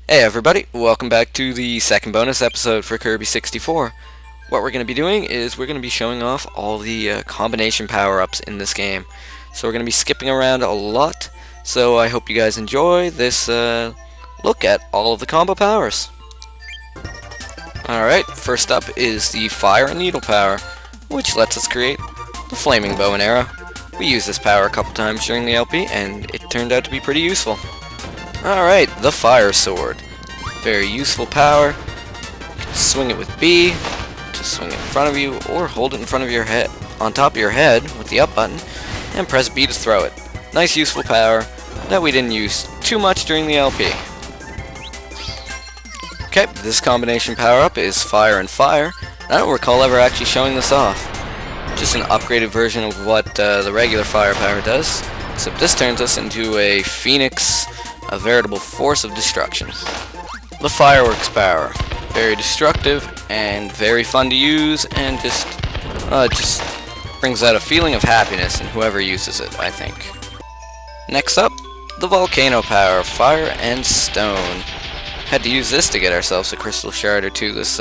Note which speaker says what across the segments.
Speaker 1: Hey everybody, welcome back to the second bonus episode for Kirby 64. What we're going to be doing is we're going to be showing off all the combination power-ups in this game. So we're going to be skipping around a lot, so I hope you guys enjoy this look at all of the combo powers. Alright, first up is the Fire and Needle power, which lets us create the Flaming Bow and Arrow. We used this power a couple times during the LP, and it turned out to be pretty useful. Alright, the Fire Sword. Very useful power. You can swing it with B, to swing it in front of you, or hold it in front of your head, on top of your head with the up button, and press B to throw it. Nice useful power that we didn't use too much during the LP. Okay, this combination power-up is Fire and Fire. I don't recall ever actually showing this off. Just an upgraded version of what the regular Fire power does, except this turns us into a Phoenix, a veritable force of destruction. The Fireworks power. Very destructive and very fun to use, and just brings out a feeling of happiness in whoever uses it, I think. Next up, the Volcano power. Fire and Stone. Had to use this to get ourselves a Crystal Shard or two this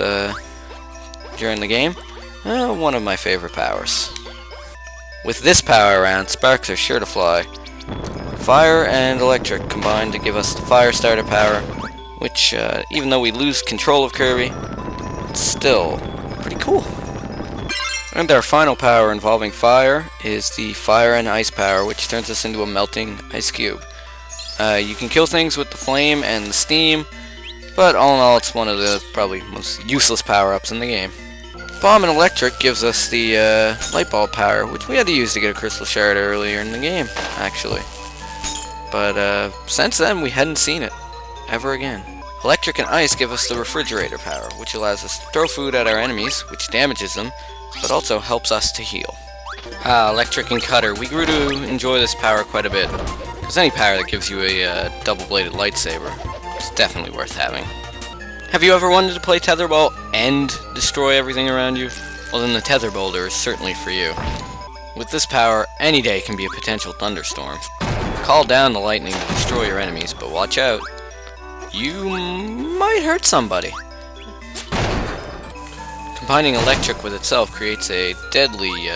Speaker 1: during the game. One of my favorite powers. With this power around, sparks are sure to fly. Fire and Electric combine to give us the Fire Starter power, which, even though we lose control of Kirby, it's still pretty cool. And our final power involving fire is the Fire and Ice power, which turns us into a melting ice cube. You can kill things with the flame and the steam, but all in all, it's one of the probably most useless power-ups in the game. Bomb and Electric gives us the Light Bulb power, which we had to use to get a Crystal Shard earlier in the game, actually. But since then, we hadn't seen it ever again. Electric and Ice give us the Refrigerator power, which allows us to throw food at our enemies, which damages them, but also helps us to heal. Electric and Cutter. We grew to enjoy this power quite a bit, because any power that gives you a double-bladed lightsaber is definitely worth having. Have you ever wanted to play Tetherball and destroy everything around you? Well, then the Tether Boulder is certainly for you. With this power, any day can be a potential thunderstorm. Call down the lightning to destroy your enemies, but watch out. You might hurt somebody. Combining Electric with itself creates a deadly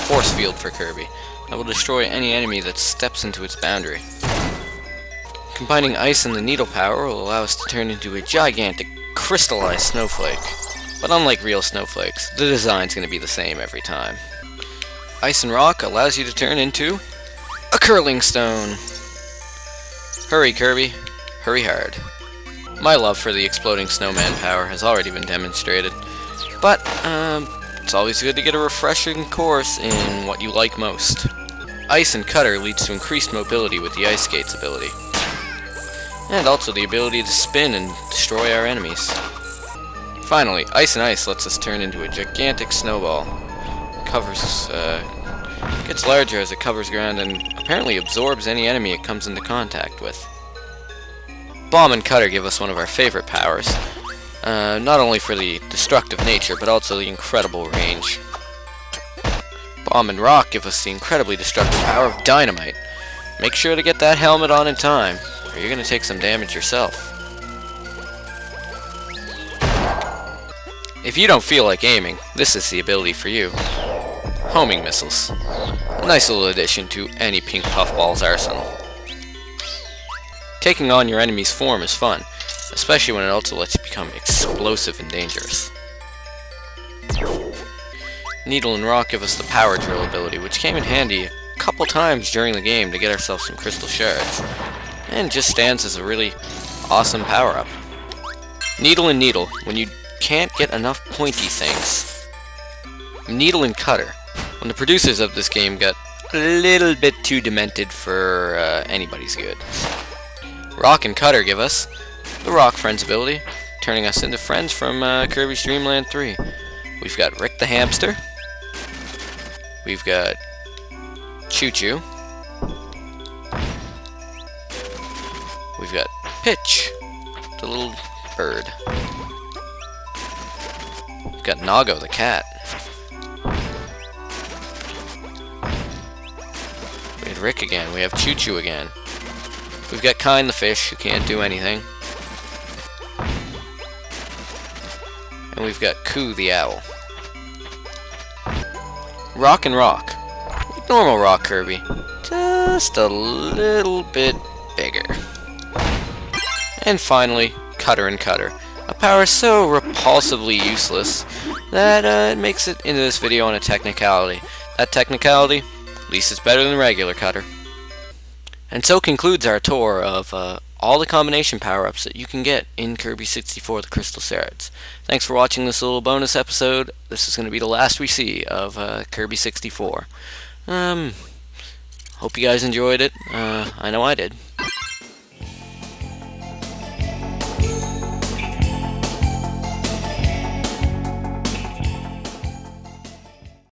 Speaker 1: force field for Kirby that will destroy any enemy that steps into its boundary. Combining Ice and the Needle power will allow us to turn into a gigantic crystallized snowflake. But unlike real snowflakes, the design's going to be the same every time. Ice and Rock allows you to turn into a curling stone. Hurry, Kirby. Hurry hard. My love for the exploding snowman power has already been demonstrated, but it's always good to get a refreshing course in what you like most. Ice and Cutter leads to increased mobility with the Ice Skates ability, and also the ability to spin and destroy our enemies. Finally, Ice and Ice lets us turn into a gigantic snowball. Gets larger as it covers ground and apparently absorbs any enemy it comes into contact with. Bomb and Cutter give us one of our favorite powers, not only for the destructive nature, but also the incredible range. Bomb and Rock give us the incredibly destructive power of Dynamite. Make sure to get that helmet on in time, or you're going to take some damage yourself. If you don't feel like aiming, this is the ability for you. Homing missiles. A nice little addition to any Pink Puffball's arsenal. Taking on your enemy's form is fun, especially when it also lets you become explosive and dangerous. Needle and Rock give us the Power Drill ability, which came in handy a couple times during the game to get ourselves some Crystal Shards, and just stands as a really awesome power-up. Needle and Needle, when you can't get enough pointy things. Needle and Cutter. When the producers of this game got a little bit too demented for anybody's good. Rock and Cutter give us the Rock Friends ability, turning us into friends from Kirby's Dream Land 3. We've got Rick the Hamster. We've got Choo Choo. We've got Pitch, the little bird. We've got Nago the cat. We have Rick again. We have Choo Choo again. We've got Kind the fish, who can't do anything. And we've got Coo the Owl. Rock and Rock. Like normal Rock Kirby. Just a little bit bigger. And finally, Cutter and Cutter. A power so repulsively useless that it makes it into this video on a technicality. That technicality, at least it's better than regular Cutter. And so concludes our tour of all the combination power-ups that you can get in Kirby 64 The Crystal Shards. Thanks for watching this little bonus episode. This is going to be the last we see of Kirby 64. Hope you guys enjoyed it. I know I did.